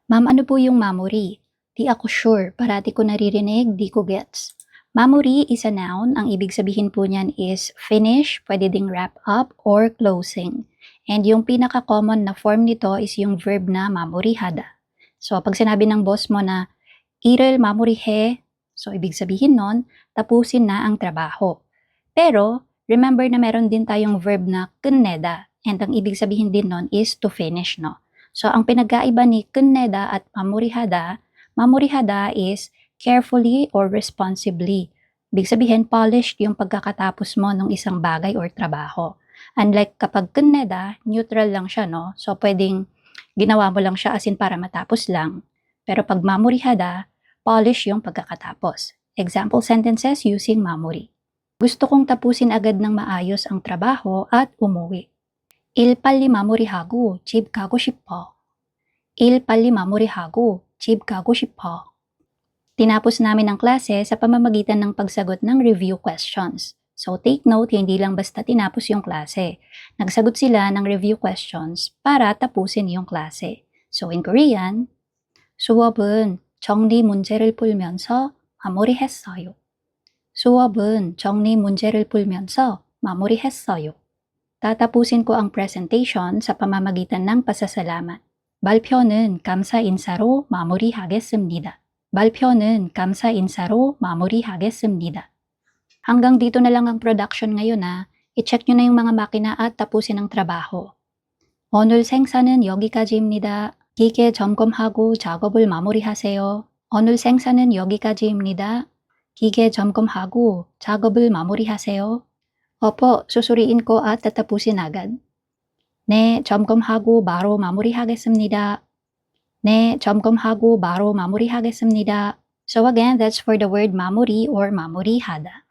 Ma'am, ano po yung mamori? Di ako sure, parati ko naririnig, di ko gets. Mamori is a noun, ang ibig sabihin po niyan is finish, pwede ding wrap up, or closing. And yung pinaka-common na form nito is yung verb na mamorihada. So, pag sinabi ng boss mo na, 일을 마무리해, so ibig sabihin nun, tapusin na ang trabaho. Pero, remember na meron din tayong verb na 끝내다, and ang ibig sabihin din nun is to finish, no? So, ang pinagkaiba ni 끝내다 at mamurihada is carefully or responsibly. Ibig sabihin, polished yung pagkakatapos mo ng isang bagay or trabaho. Unlike kapag 끝내다, neutral lang siya, no? So, pwedeng ginawa mo lang siya as in para matapos lang. Pero pag mamurihada, polish yung pagkakatapos. Example sentences using mamuri. Gusto kong tapusin agad ng maayos ang trabaho at umuwi. 일 빨리 마무리하고 집 가고 싶어. 일 빨리 마무리하고 집 가고 싶어. Tinapos namin ang klase sa pamamagitan ng pagsagot ng review questions. So take note, hindi lang basta tinapos yung klase. Nagsagot sila ng review questions para tapusin yung klase. So in Korean, 수업은 정리 문제를 풀면서 마무리했어요. 수업은 정리 문제를 풀면서 마무리했어요. Tatapusin ko ang presentation sa pamamagitan ng pasasalamat. 발표는 감사 인사로 마무리하겠습니다. 발표는 감사 인사로 마무리하겠습니다. Hanggang dito na lang ang production ngayon ha. I-check nyo na yung mga makina at tapusin ang trabaho. 오늘 생산은 여기까지입니다. 기계 점검하고 작업을 마무리하세요. 오늘 생산은 여기까지입니다. 기계 점검하고 작업을 마무리하세요. Opo, susuriin ko at tatapusin agad. 네, 점검하고 바로 마무리하겠습니다. 네, 점검하고 바로 마무리하겠습니다. So again, that's for the word mamuri or mamurihada.